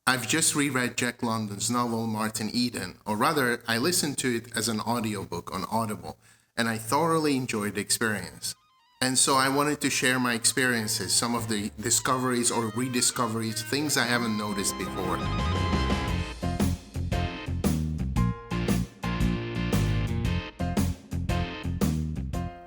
I've just reread Jack London's novel Martin Eden, or rather, I listened to it as an audiobook on Audible, and I thoroughly enjoyed the experience. And so I wanted to share my experiences, some of the discoveries or rediscoveries, things I haven't noticed before.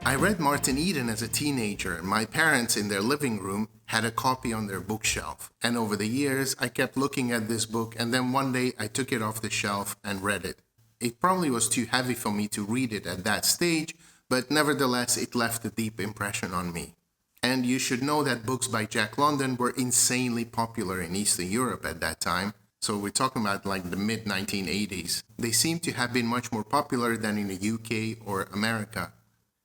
I read Martin Eden as a teenager. My parents in their living room had a copy on their bookshelf. And over the years, I kept looking at this book, and then one day I took it off the shelf and read it. It probably was too heavy for me to read it at that stage, but nevertheless, it left a deep impression on me. And you should know that books by Jack London were insanely popular in Eastern Europe at that time. So we're talking about like the mid-1980s. They seem to have been much more popular than in the UK or America.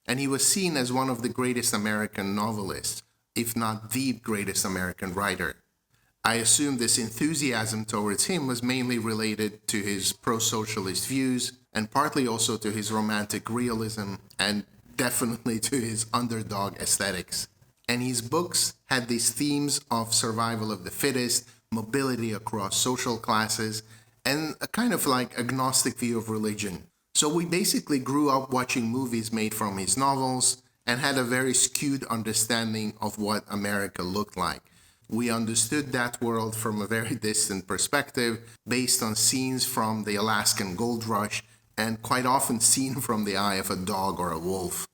And he was seen as one of the greatest American novelists, if not the greatest American writer. I assume this enthusiasm towards him was mainly related to his pro-socialist views and partly also to his romantic realism and definitely to his underdog aesthetics. And his books had these themes of survival of the fittest, mobility across social classes, and a kind of like agnostic view of religion. So we basically grew up watching movies made from his novels and had a very skewed understanding of what America looked like. We understood that world from a very distant perspective based on scenes from the Alaskan gold rush and quite often seen from the eye of a dog or a wolf.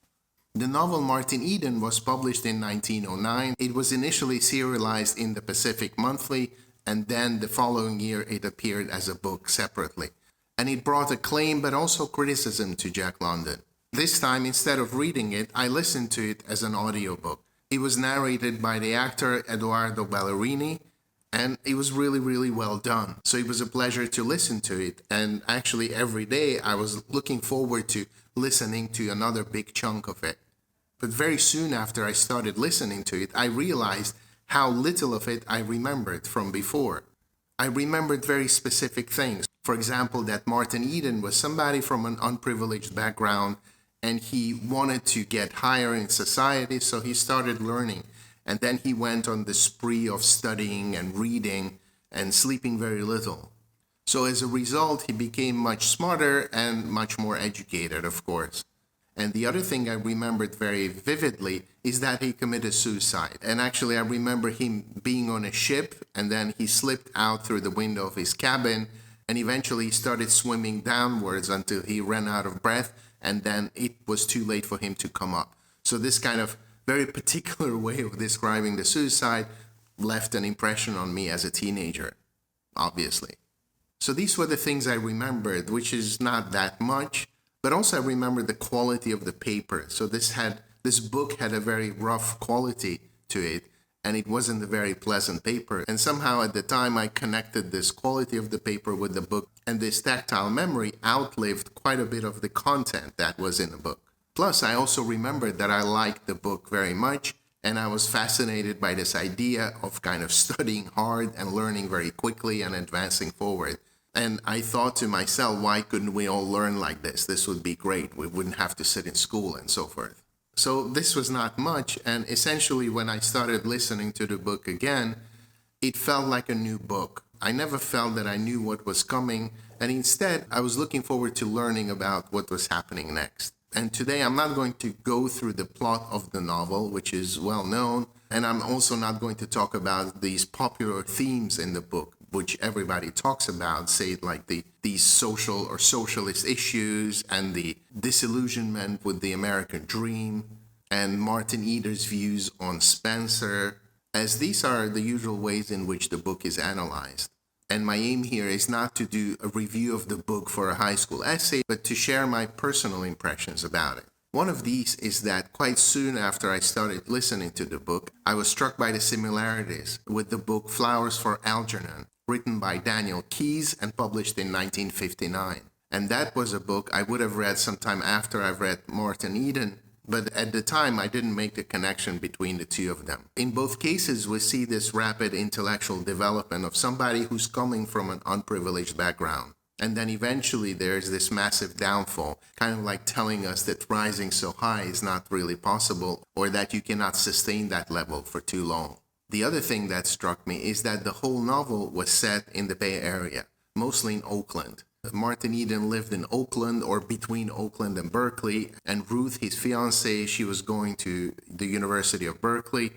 The novel Martin Eden was published in 1909. It was initially serialized in the Pacific Monthly, and then the following year it appeared as a book separately. And it brought acclaim but also criticism to Jack London. This time, instead of reading it, I listened to it as an audiobook. It was narrated by the actor Edoardo Ballerini, and it was really, really well done. So it was a pleasure to listen to it, and actually every day I was looking forward to listening to another big chunk of it. But very soon after I started listening to it, I realized how little of it I remembered from before. I remembered very specific things. For example, that Martin Eden was somebody from an unprivileged background and he wanted to get higher in society, so he started learning. And then he went on the spree of studying and reading and sleeping very little. So as a result, he became much smarter and much more educated, of course. And the other thing I remembered very vividly is that he committed suicide. And actually, I remember him being on a ship and then he slipped out through the window of his cabin and eventually he started swimming downwards until he ran out of breath, and then it was too late for him to come up. So this kind of very particular way of describing the suicide left an impression on me as a teenager, obviously. So these were the things I remembered, which is not that much, but also I remember the quality of the paper. So this book had a very rough quality to it, and it wasn't a very pleasant paper. And somehow at the time I connected this quality of the paper with the book, and this tactile memory outlived quite a bit of the content that was in the book. Plus, I also remembered that I liked the book very much, and I was fascinated by this idea of kind of studying hard and learning very quickly and advancing forward. And I thought to myself, why couldn't we all learn like this? This would be great. We wouldn't have to sit in school and so forth. So this was not much, and essentially when I started listening to the book again, it felt like a new book. I never felt that I knew what was coming, and instead I was looking forward to learning about what was happening next. And today I'm not going to go through the plot of the novel, which is well known, and I'm also not going to talk about these popular themes in the book, which everybody talks about, say like these social or socialist issues and the disillusionment with the American dream and Martin Eden's views on Spencer, as these are the usual ways in which the book is analyzed. And my aim here is not to do a review of the book for a high school essay, but to share my personal impressions about it. One of these is that quite soon after I started listening to the book, I was struck by the similarities with the book Flowers for Algernon, written by Daniel Keyes and published in 1959. And that was a book I would have read sometime after I've read Martin Eden, but at the time I didn't make the connection between the two of them. In both cases, we see this rapid intellectual development of somebody who's coming from an unprivileged background. And then eventually there's this massive downfall, kind of like telling us that rising so high is not really possible, or that you cannot sustain that level for too long. The other thing that struck me is that the whole novel was set in the Bay Area, mostly in Oakland. Martin Eden lived in Oakland or between Oakland and Berkeley, and Ruth, his fiancée, she was going to the University of Berkeley.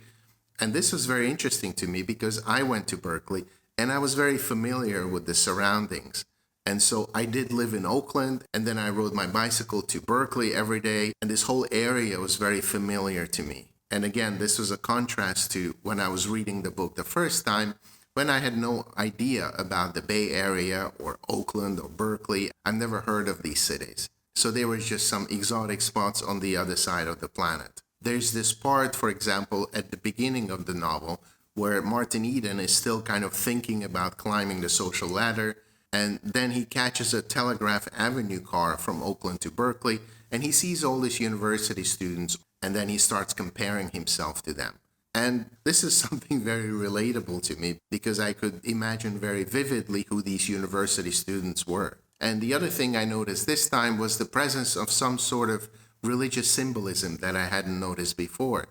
And this was very interesting to me because I went to Berkeley and I was very familiar with the surroundings. And so I did live in Oakland, and then I rode my bicycle to Berkeley every day, and this whole area was very familiar to me. And again, this was a contrast to when I was reading the book the first time, when I had no idea about the Bay Area or Oakland or Berkeley. I've never heard of these cities. So they were just some exotic spots on the other side of the planet. There's this part, for example, at the beginning of the novel, where Martin Eden is still kind of thinking about climbing the social ladder. And then he catches a Telegraph Avenue car from Oakland to Berkeley, and he sees all these university students, and then he starts comparing himself to them. And this is something very relatable to me because I could imagine very vividly who these university students were. And the other thing I noticed this time was the presence of some sort of religious symbolism that I hadn't noticed before.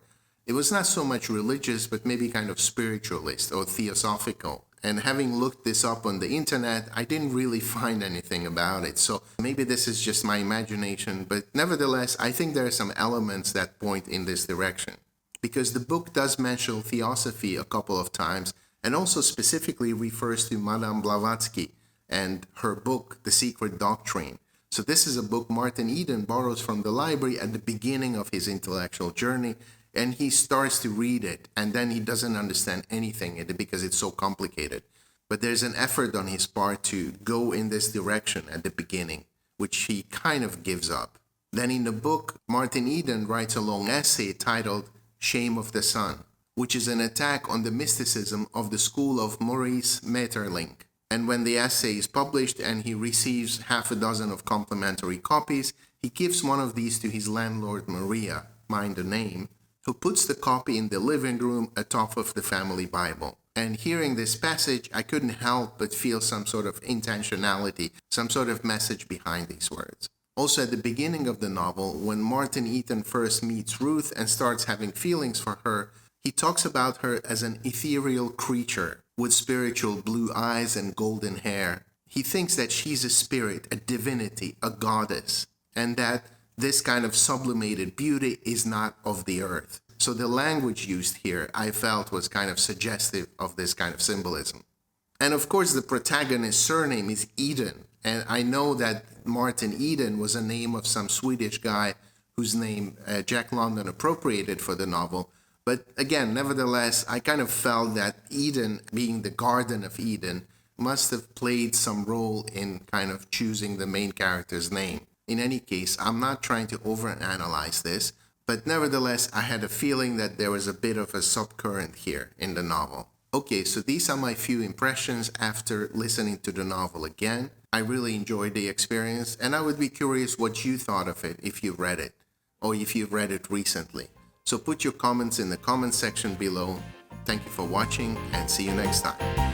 It was not so much religious, but maybe kind of spiritualist or theosophical. And having looked this up on the internet, I didn't really find anything about it. So maybe this is just my imagination, but nevertheless, I think there are some elements that point in this direction. Because the book does mention theosophy a couple of times, and also specifically refers to Madame Blavatsky and her book, The Secret Doctrine. So this is a book Martin Eden borrows from the library at the beginning of his intellectual journey, and he starts to read it, and then he doesn't understand anything in it because it's so complicated. But there's an effort on his part to go in this direction at the beginning, which he kind of gives up. Then in the book, Martin Eden writes a long essay titled Shame of the Sun, which is an attack on the mysticism of the school of Maurice Maeterlinck. And when the essay is published and he receives half a dozen of complimentary copies, he gives one of these to his landlord Maria, mind the name, who puts the copy in the living room atop of the family Bible. And hearing this passage, I couldn't help but feel some sort of intentionality, some sort of message behind these words. Also at the beginning of the novel, when Martin Eden first meets Ruth and starts having feelings for her, he talks about her as an ethereal creature with spiritual blue eyes and golden hair. He thinks that she's a spirit, a divinity, a goddess, and that this kind of sublimated beauty is not of the earth. So the language used here, I felt, was kind of suggestive of this kind of symbolism. And of course, the protagonist's surname is Eden. And I know that Martin Eden was a name of some Swedish guy whose name Jack London appropriated for the novel. But again, nevertheless, I kind of felt that Eden, being the Garden of Eden, must have played some role in kind of choosing the main character's name. In any case, I'm not trying to overanalyze this, but nevertheless, I had a feeling that there was a bit of a subcurrent here in the novel. Okay, so these are my few impressions after listening to the novel again. I really enjoyed the experience, and I would be curious what you thought of it if you read it, or if you've read it recently. So put your comments in the comment section below. Thank you for watching, and see you next time.